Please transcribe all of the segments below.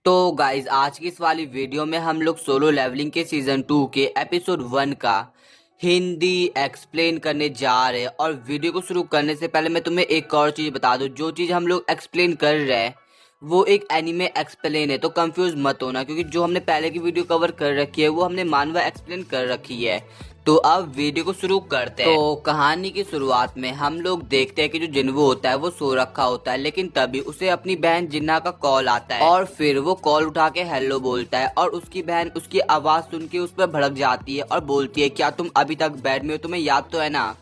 तो गाइज आज की इस वाली वीडियो में हम लोग सोलो लेवलिंग के सीजन 2 के एपिसोड 1 का हिंदी एक्सप्लेन करने जा रहे हैं। और वीडियो को शुरू करने से पहले मैं तुम्हें एक और चीज़ बता दूं, जो चीज़ हम लोग एक्सप्लेन कर रहे हैं वो एक एनिमे एक्सप्लेन है, तो कंफ्यूज मत होना, क्योंकि जो हमने पहले की वीडियो कवर कर रखी है वो हमने मानवा एक्सप्लेन कर रखी है। तो अब वीडियो को शुरू करते हैं। तो कहानी की शुरुआत में हम लोग देखते हैं कि जो जिन्वो होता है वो सो रखा होता है, लेकिन तभी उसे अपनी बहन जिन्ना का कॉल आता है और फिर वो कॉल उठा के हेलो बोलता है और उसकी बहन उसकी आवाज सुन के उस पर भड़क जाती है और बोलती है, क्या तुम अभी तक बेड में हो? तुम्हें याद तो है ना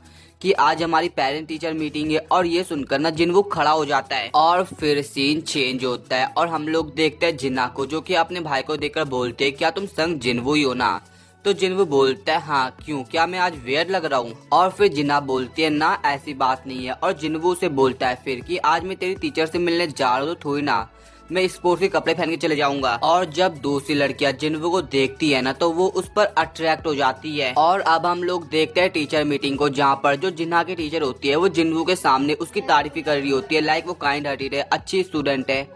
कि आज हमारी पेरेंट टीचर मीटिंग है। और ये सुनकर ना जिन्वो खड़ा हो जाता है और फिर सीन चेंज होता है और हम लोग देखते हैं जिन्ना को, जो कि अपने भाई को देखकर बोलते हैं, क्या तुम संग जिन्वो ही हो ना? तो जिन्वो बोलता है, हाँ क्यों, क्या मैं आज वेयर लग रहा हूँ? और फिर जिन्ना बोलती है, ना ऐसी बात नहीं है। और जिन्वो उसे बोलता है फिर कि आज मैं तेरी टीचर से मिलने जा रहा हूँ, तो थोड़ी ना मैं स्पोर्ट्स के कपड़े पहन के चले जाऊंगा। और जब दूसरी लड़कियां जिन्वो को देखती है ना, तो वो उस पर अट्रैक्ट हो जाती है। और अब हम लोग देखते हैं टीचर मीटिंग को, जहाँ पर जो जिन्ना की टीचर होती है वो जिन्वो के सामने उसकी तारीफ कर रही होती है, लाइक वो काइंड हार्टेड है, अच्छी स्टूडेंट है,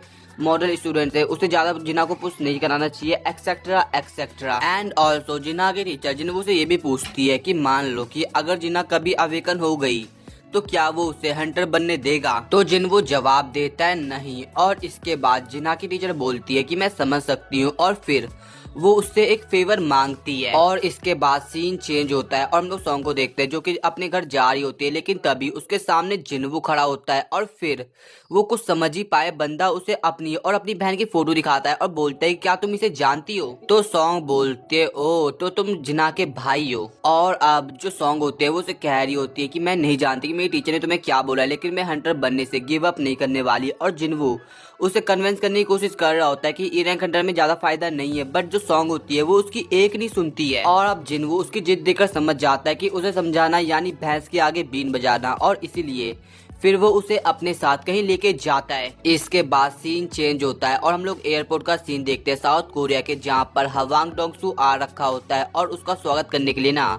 मॉडल स्टूडेंट है, उसे ज्यादा जिन्ना को पुश नहीं कराना चाहिए, एक्सेट्रा एक्सेट्रा। एंड ऑल्सो जिन्ना की टीचर जिन्वो से ये भी पूछती है कि मान लो कि अगर जिन्ना कभी अवेकन हो गई तो क्या वो उसे हंटर बनने देगा? तो जिन्वो जवाब देता है नहीं। और इसके बाद जिन्ना की टीचर बोलती है कि मैं समझ सकती हूँ, और फिर वो उससे एक फेवर मांगती है। और इसके बाद सीन चेंज होता है और हम लोग सॉन्ग को देखते हैं, जो कि अपने घर जा रही होती है, लेकिन तभी उसके सामने जिन्वो खड़ा होता है और फिर वो कुछ समझ ही पाए बंदा उसे अपनी और अपनी बहन की फोटो दिखाता है और बोलता है, क्या तुम इसे जानती हो? तो सॉन्ग बोलते, ओ तो तुम जिन्ना के भाई हो। और अब जो सॉन्ग होते हैं वो उसे कह रही होती है कि मैं नहीं जानती कि मेरी टीचर ने तुम्हें क्या बोला, लेकिन मैं हंटर बनने से गिव अप नहीं करने वाली। और जिन्वो उसे कन्विंस करने की कोशिश कर रहा होता है कि ई रैंक हंटर में ज्यादा फायदा नहीं है, बट जो सॉन्ग होती है वो उसकी एक नहीं सुनती है। और अब जिन्वो उसकी जिद देखकर समझ जाता है कि उसे समझाना यानी भैंस के आगे बीन बजाना, और इसीलिए फिर वो उसे अपने साथ कहीं लेके जाता है। इसके बाद सीन चेंज होता है और हम लोग एयरपोर्ट का सीन देखते हैं साउथ कोरिया के, जहाँ पर हवांग डोंगसू आ रखा होता है और उसका स्वागत करने के लिए ना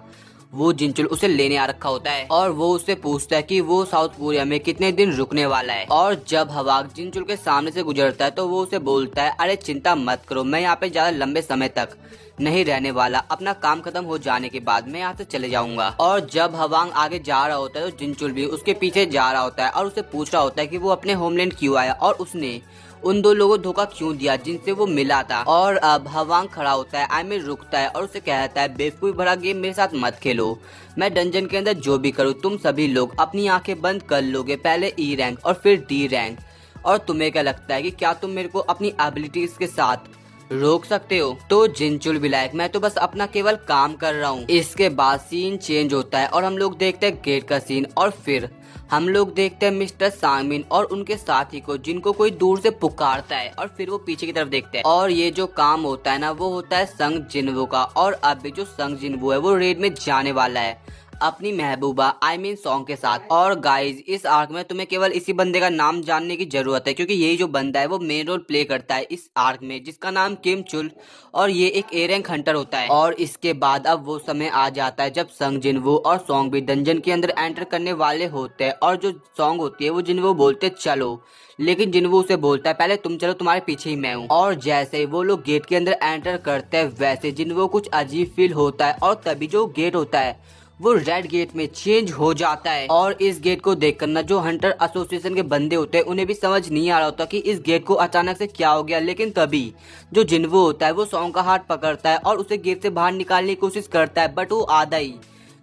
वो जिनचुल उसे लेने आ रखा होता है। और वो उससे पूछता है कि वो साउथ कोरिया में कितने दिन रुकने वाला है। और जब हवांग जिनचुल के सामने से गुजरता है तो वो उसे बोलता है, अरे चिंता मत करो, मैं यहाँ पे ज्यादा लंबे समय तक नहीं रहने वाला, अपना काम खत्म हो जाने के बाद मैं यहाँ से चले जाऊंगा। और जब हवांग आगे जा रहा होता है तो जिनचुल भी उसके पीछे जा रहा होता है और उसे पूछ रहा होता है कि वो अपने होमलैंड क्यों आया और उसने उन दो लोगों धोखा क्यों दिया जिनसे वो मिला था। और अब हवांग खड़ा होता है, आमिर रुकता है और उसे कहता है, बेवकूफी भरा गेम मेरे साथ मत खेलो, मैं डंजन के अंदर जो भी करूँ तुम सभी लोग अपनी आंखें बंद कर लोगे, पहले ई रैंक और फिर डी रैंक, और तुम्हें क्या लगता है कि क्या तुम मेरे को अपनी एबिलिटीज के साथ रोक सकते हो? तो जिनचुल भी लाइक, मैं तो बस अपना केवल काम कर रहा हूँ। इसके बाद सीन चेंज होता है और हम लोग देखते हैं गेट का सीन, और फिर हम लोग देखते हैं मिस्टर सांगमिन और उनके साथी को, जिनको कोई दूर से पुकारता है। और फिर वो पीछे की तरफ देखते हैं और ये जो काम होता है ना वो होता है संग जिन्वो का। और अब जो संग जिन्वो है वो रेड में जाने वाला है अपनी महबूबा सॉन्ग के साथ। और गाइज इस आर्क में तुम्हें केवल इसी बंदे का नाम जानने की जरूरत है, क्योंकि यही जो बंदा है वो मेन रोल प्ले करता है इस आर्क में, जिसका नाम किम चुल, और ये एक ए रैंक हंटर होता है। और इसके बाद अब वो समय आ जाता है जब संग जिन्वो और सॉन्ग भी डंजन के अंदर एंटर करने वाले होते हैं। और जो सॉन्ग होती है वो जिन्वो बोलते चलो, लेकिन जिन्वो उसे बोलता है, पहले तुम चलो, तुम्हारे पीछे ही मैं हूँ। और जैसे वो लोग गेट के अंदर एंटर करते हैं वैसे जिन्वो कुछ अजीब फील होता है, और तभी जो गेट होता है वो रेड गेट में चेंज हो जाता है। और इस गेट को देखकर ना जो हंटर एसोसिएशन के बंदे होते हैं उन्हें भी समझ नहीं आ रहा होता कि इस गेट को अचानक से क्या हो गया, लेकिन तभी जो जिन्वो होता है वो सॉन्ग का हाथ पकड़ता है और उसे गेट से बाहर निकालने की कोशिश करता है, बट वो आधा ही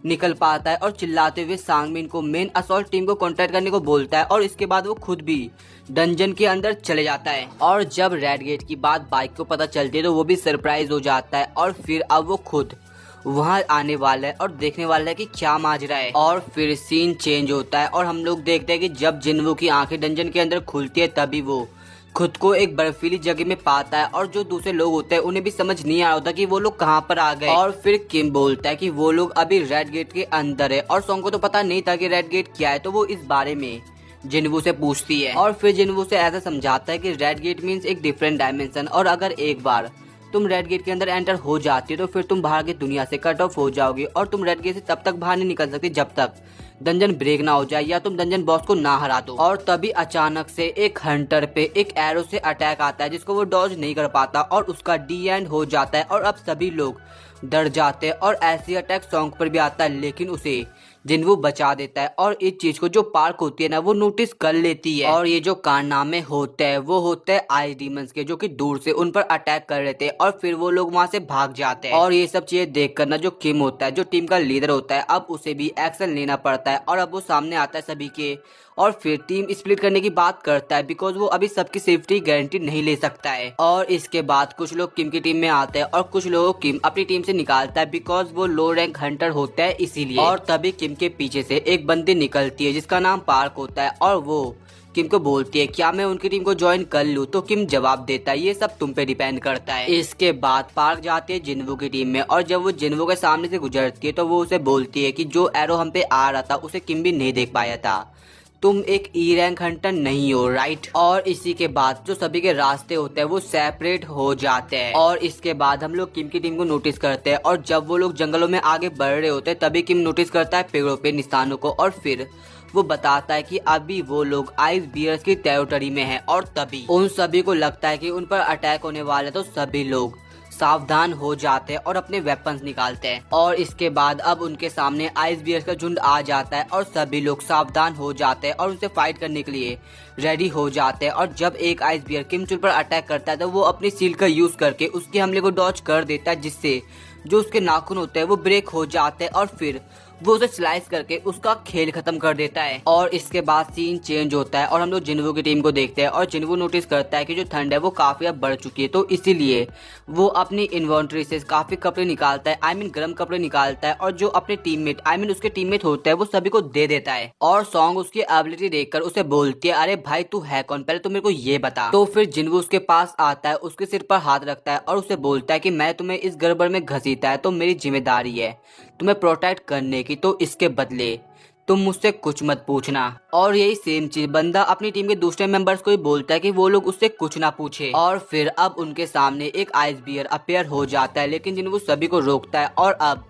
निकल पाता है और चिल्लाते हुए सांगमिन को मेन असॉल्ट टीम को कांटेक्ट करने को बोलता है। और इसके बाद वो खुद भी डंजन के अंदर चले जाता है। और जब रेड गेट की बात बाइक को पता चलती है तो वो भी सरप्राइज हो जाता है, और फिर अब वो खुद वहाँ आने वाला है और देखने वाला है कि क्या माजरा है। और फिर सीन चेंज होता है और हम लोग देखते हैं कि जब जिन्वो की आंखें डंजन के अंदर खुलती है तभी वो खुद को एक बर्फीली जगह में पाता है, और जो दूसरे लोग होते हैं उन्हें भी समझ नहीं आ रहा होता कि वो लोग कहाँ पर आ गए। और फिर किम बोलता है कि वो लोग अभी रेड गेट के अंदर है, और सॉन्ग को तो पता नहीं था कि रेड गेट क्या है, तो वो इस बारे में जिन्वो से पूछती है। और फिर जिन्वो से ऐसा समझाता है कि रेड गेट मीन्स एक डिफरेंट डायमेंशन, और अगर एक बार तुम रेड गेट के अंदर एंटर हो जाती हो तो फिर तुम बाहर की दुनिया से कट ऑफ हो जाओगे और तुम रेड गेट से तब तक बाहर नहीं निकल सकती जब तक डंजन ब्रेक ना हो जाए या तुम डंजन बॉस को ना हरा दो। और तभी अचानक से एक हंटर पे एक एरो से अटैक आता है जिसको वो डॉज नहीं कर पाता और उसका डी एंड हो जाता है और अब सभी लोग डर जाते हैं। और ऐसी अटैक सॉन्ग पर भी आता है लेकिन उसे जिन्वू बचा देता है और इस चीज को जो पार्क होती है ना वो नोटिस कर लेती है। और ये जो कारनामे होते हैं वो होते हैं आइस डीमंस के, जो कि दूर से उन पर अटैक कर रहे थे और फिर वो लोग वहां से भाग जाते हैं। और ये सब चीजें देख कर ना जो किम होता है, जो टीम का लीडर होता है, अब उसे भी एक्शन लेना पड़ता है और अब वो सामने आता है सभी के और फिर टीम स्प्लिट करने की बात करता है बिकॉज वो अभी सबकी सेफ्टी गारंटी नहीं ले सकता है। और इसके बाद कुछ लोग किम की टीम में आते हैं और कुछ लोगों को किम अपनी टीम से निकालता है बिकॉज वो लो रैंक हंटर होता है इसीलिए। और तभी किम के पीछे से एक बंदी निकलती है जिसका नाम पार्क होता है और वो किम को बोलती है क्या मैं उनकी टीम को ज्वाइन कर लूं, तो किम जवाब देता है ये सब तुम पे डिपेंड करता है। इसके बाद पार्क जाती है जिन्वू की टीम में और जब वो जिन्वू के सामने से गुजरती है तो वो उसे बोलती है कि जो एरो हम पे आ रहा था उसे किम भी नहीं देख पाया था, तुम एक ई रैंक हंटर नहीं हो, राइट। और इसी के बाद जो सभी के रास्ते होते हैं वो सेपरेट हो जाते हैं। और इसके बाद हम लोग किम की टीम को नोटिस करते हैं और जब वो लोग जंगलों में आगे बढ़ रहे होते हैं तभी किम नोटिस करता है पेड़ों पे निशानों को और फिर वो बताता है कि अभी वो लोग आइस बियर्स की टेरिटरी में हैं। और तभी उन सभी को लगता है कि उन पर अटैक होने वाला है तो सभी लोग सावधान हो जाते हैं और अपने वेपन्स निकालते हैं। और इसके बाद अब उनके सामने आइस बियर्स का झुंड आ जाता है और सभी लोग सावधान हो जाते हैं और उनसे फाइट करने के लिए रेडी हो जाते हैं। और जब एक आइस बियर किम चुल पर अटैक करता है तो वो अपनी सील का यूज करके उसके हमले को डॉज कर देता है जिससे जो उसके नाखून होते हैं वो ब्रेक हो जाते हैं और फिर वो उसे स्लाइस करके उसका खेल खत्म कर देता है। और इसके बाद सीन चेंज होता है और हम लोग जिन्वू की टीम को देखते हैं और जिन्वू नोटिस करता है कि जो ठंड है वो काफी अब बढ़ चुकी है तो इसीलिए वो अपनी इन्वेंटरी से काफी कपड़े निकालता है, आई मीन गर्म कपड़े निकालता है और जो अपने टीममेट आई मीन उसके टीममेट होते हैं वो सभी को दे देता है। और सॉन्ग उसकी एबिलिटी देखकर उसे बोलती है अरे भाई तू है कौन, पहले तू मेरे को ये बता। तो फिर जिन्वू उसके पास आता है, उसके सिर पर हाथ रखता है और उसे बोलता है कि मैं तुम्हें इस गड़बड़ में घसीटा है तो मेरी जिम्मेदारी है तुम्हें प्रोटेक्ट करने की, तो इसके बदले तुम मुझसे कुछ मत पूछना। और यही सेम चीज बंदा अपनी टीम के दूसरे मेंबर्स को भी बोलता है कि वो लोग उससे कुछ ना पूछे। और फिर अब उनके सामने एक आइस बियर अपेयर हो जाता है लेकिन जिन्वू सभी को रोकता है और अब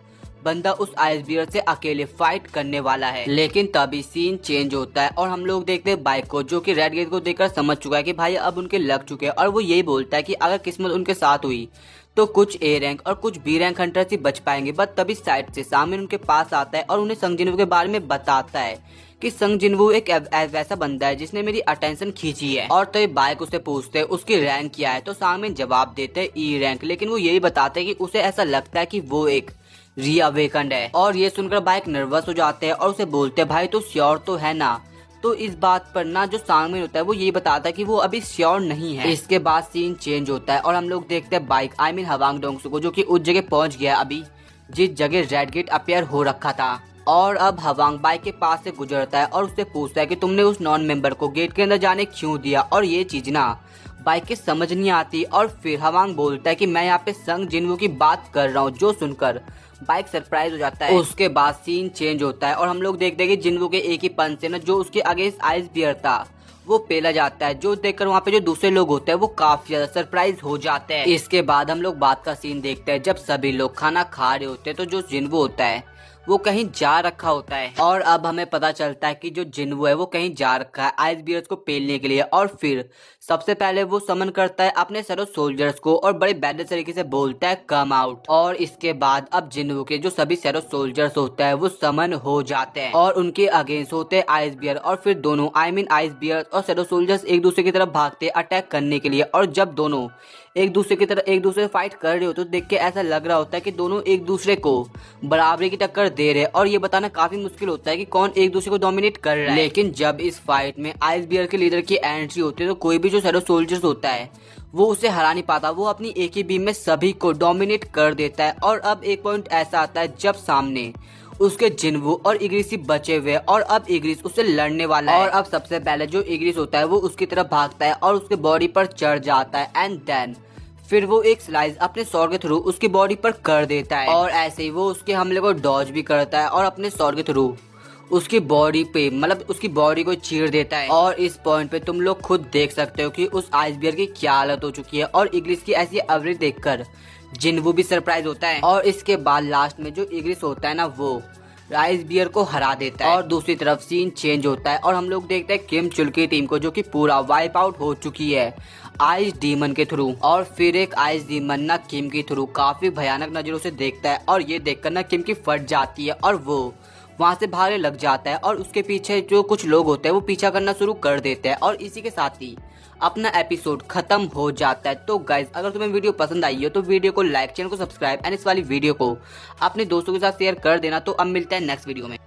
बंदा उस आइस बियर से अकेले फाइट करने वाला है। लेकिन तभी सीन चेंज होता है और हम लोग देखते हैं बाइक को, जो कि रेड गेट को देखकर समझ चुका है कि भाई अब उनके लग चुके हैं और वो यही बोलता है कि अगर किस्मत उनके साथ हुई तो कुछ ए रैंक और कुछ बी रैंक हंटर्स ही बच पाएंगे। बट तभी साइड से सामने उनके पास आता है और उन्हें संग जिन्वू के बारे में बताता है कि संग जिन्वू एक वैसा बंदा है जिसने मेरी अटेंशन खींची है। और तभी बाइक उसे पूछते हैं उसकी रैंक क्या है तो सामने जवाब देते हैं ई रैंक, लेकिन वो यही बताते हैं कि उसे ऐसा लगता है कि वो एक रीअवेकन्ड है। और ये सुनकर बाइक नर्वस हो जाते हैं और उसे बोलते हैं भाई तो श्योर तो है ना, तो इस बात पर ना जो सांगमिन होता है वो ये बताता है कि वो अभी श्योर नहीं है। इसके बाद सीन चेंज होता है और हम लोग देखते हैं बाइक आई मीन हवांग डोंगसू को, जो कि उस जगह पहुंच गया अभी जिस जगह रेड गेट अपेयर हो रखा था। और अब हवांग बाइक के पास से गुजरता है और उससे पूछता है कि तुमने उस नॉन मेंबर को गेट के अंदर जाने क्यों दिया। और ये चीज ना बाइक के समझ नहीं आती और फिर हवांग बोलता है कि मैं यहाँ पे संग जिन्वू की बात कर रहा हूँ, जो सुनकर बाइक सरप्राइज हो जाता है। उसके बाद सीन चेंज होता है और हम लोग देखते हैं कि जिन्वू के एक ही पंच से ना जो उसके अगेंस्ट आइस बियर था वो पेला जाता है, जो देखकर वहाँ पे जो दूसरे लोग होते हैं वो काफी ज्यादा सरप्राइज हो जाते हैं। इसके बाद हम लोग बात का सीन देखते हैं जब सभी लोग खाना खा रहे होते हैं तो जो जिन्वू होता है वो कहीं जा रखा होता है। और अब हमें पता चलता है कि जो जिन्वू है वो कहीं जा रखा है आइस बियर्स को पेलने के लिए। और फिर सबसे पहले वो समन करता है अपने सरो सोल्जर्स को और बड़े बैड तरीके से बोलता है कम आउट। और इसके बाद अब जिन्वू के जो सभी सरो सोल्जर्स होता है वो समन हो जाते हैं और उनके अगेंस्ट होते हैं आइस बियर। और फिर दोनों आई मीन आइस बियर और सरो सोल्जर्स एक दूसरे की तरफ भागते अटैक करने के लिए। और जब दोनों एक दूसरे से फाइट कर रहे हो तो देख के ऐसा लग रहा होता है कि दोनों एक दूसरे को बराबरी की टक्कर दे रहे हैं और ये बताना काफी मुश्किल होता है कि कौन एक दूसरे को डोमिनेट कर रहा है। लेकिन जब इस फाइट में आइस बियर के लीडर की एंट्री होती है तो कोई भी जो सैडो सोल्जर्स होता है वो उसे हरा नहीं पाता, वो अपनी एक ही बीम में सभी को डोमिनेट कर देता है। और अब एक पॉइंट ऐसा आता है जब सामने उसके जिन्वू और इग्रिस बचे हुए और अब इग्रिस उससे लड़ने वाला है। और अब सबसे पहले जो इग्रिस होता है वो उसकी तरफ भागता है और उसके बॉडी पर चढ़ जाता है एंड देन फिर वो एक स्लाइस अपने स्वॉर्ड के थ्रू उसकी बॉडी पर कर देता है। और ऐसे ही वो उसके हमले को डॉज भी करता है और अपने स्वॉर्ड के थ्रू उसकी बॉडी पे मतलब उसकी बॉडी को चीर देता है। और इस पॉइंट पे तुम लोग खुद देख सकते हो कि उस आइस बियर की क्या हालत हो चुकी है। और इग्रिस की ऐसी एवरेज देखकर जिन्वू भी सरप्राइज होता है। और इसके बाद लास्ट में जो इग्रिस होता है ना, वो आइस बियर को हरा देता है। और दूसरी तरफ सीन चेंज होता है और हम लोग देखते हैं किम चुल की टीम को, जो कि पूरा वाइप आउट हो चुकी है आइस डीमन के थ्रू। और फिर एक आइस डीमन ना किम के थ्रू काफी भयानक नजरों से देखता है और ये देखकर ना किम की फट जाती है और वो वहां से भागने लग जाता है। और उसके पीछे जो कुछ लोग होते हैं वो पीछा करना शुरू कर देते हैं। और इसी के साथ ही अपना एपिसोड खत्म हो जाता है। तो गाइज, अगर तुम्हें वीडियो पसंद आई हो तो वीडियो को लाइक, चैनल को सब्सक्राइब एंड इस वाली वीडियो को अपने दोस्तों के साथ शेयर कर देना। तो अब मिलते हैं नेक्स्ट वीडियो में।